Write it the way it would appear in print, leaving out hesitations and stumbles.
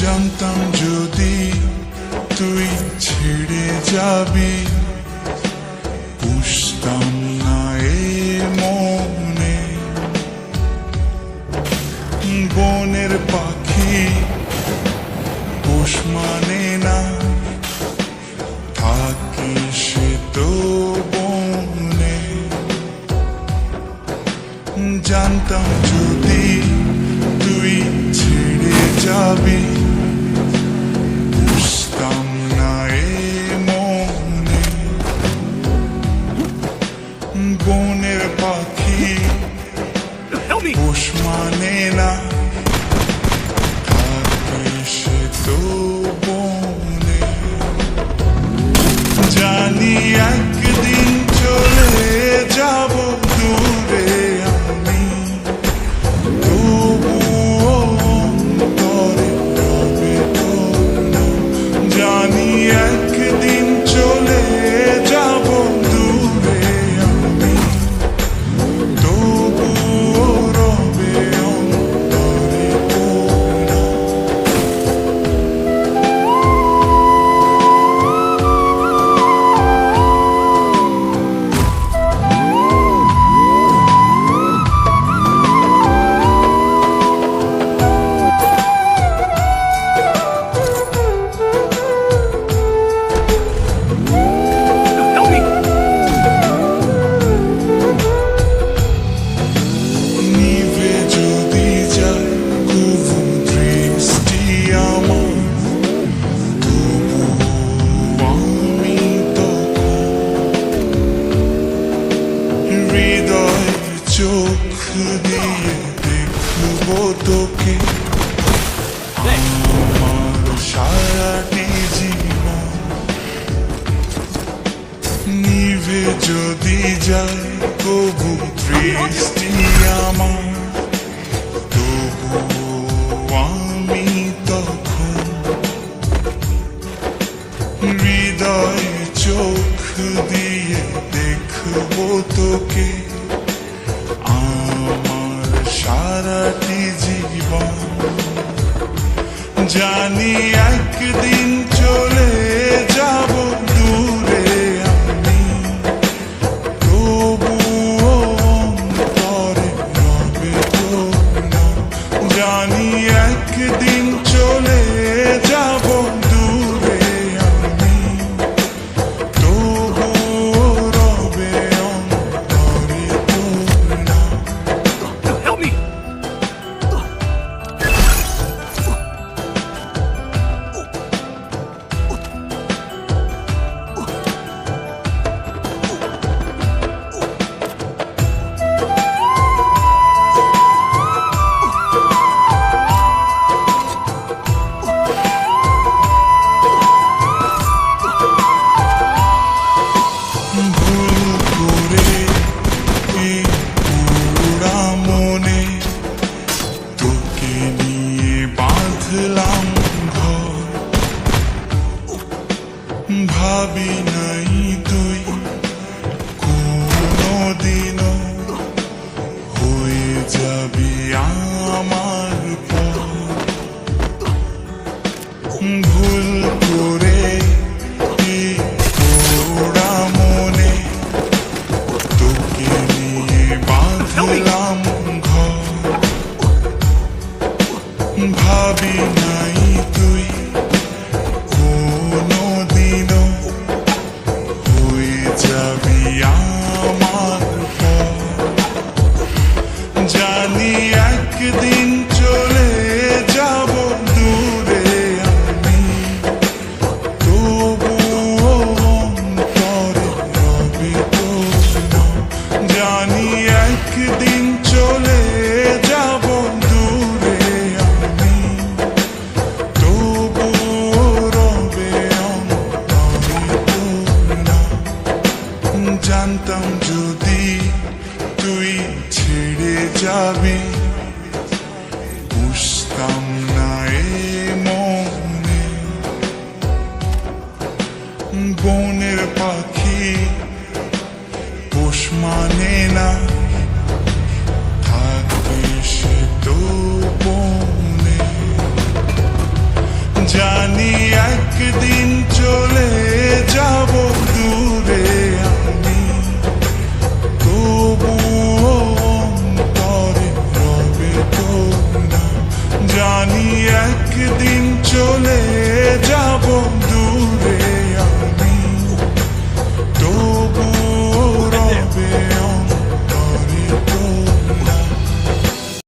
জানতাম যদি তুই ছেড়ে যাবি, বুঝতাম না এ মনে। বনের পাখি পোষ মানে না, থাকে সে তো বনে। জানতাম যদি তুই ছেড়ে যাবি, বুঝতাম না এ মনে। বনের পাখি পোষ মানে না, থাকে সে তো বনে। জানি একদিন চলে যাব দূরে আমি, তবুও অন্তরে রবে তোর নাম। জানি একদিন চলে যাব দূরে আমি, তবুও রবে অন্তরে তোর নাম। নিভে যদি যায় কবু দৃষ্টি আমার, তবু আমি তখন হৃদয় চোখ দিয়ে দেখব তোকে। আমার সারাটি জীবন নিভে যদি যায় কবু দৃষ্টি আমার, তবু আমি তখন হৃদয় চোখ দিয়ে দেখব তোকে। আমার সারাটি জীবন জানি একদিন চলে যাব দূরে আমি, তবুও অন্তরে রবে তোর নাম। জানি একদিন চলে যাব দূরে আমি, তবুও রবে অন্তরে তোর নাম। Help me! ভুল করে এই পুরা মনে তোকে নিয়ে বাঁধলাম ঘর। ভাবি নাই তুই কোনোদিনও হয়ে যাবি আমার পর। ভুল করে এই পোড়া মনে তোকে নিয়ে বাঁধলাম ঘর। ভাবি নাই তুই কোনোদিনও হয়ে যাবি আমার পর। জানি একদিন চলে যাব দূরে আমি, তবুও অন্তরে রবে তোর নাম। জানি একদিন চলে যাব দূরে আমি, তবুও রবে অন্তরে তোর নাম। জানতাম যদি তুই ছেড়ে যাবি, বুঝতাম না এ মনে। বনের পাখি পোষ মানে না, থাকে সে তো বনে। জানি একদিন চলে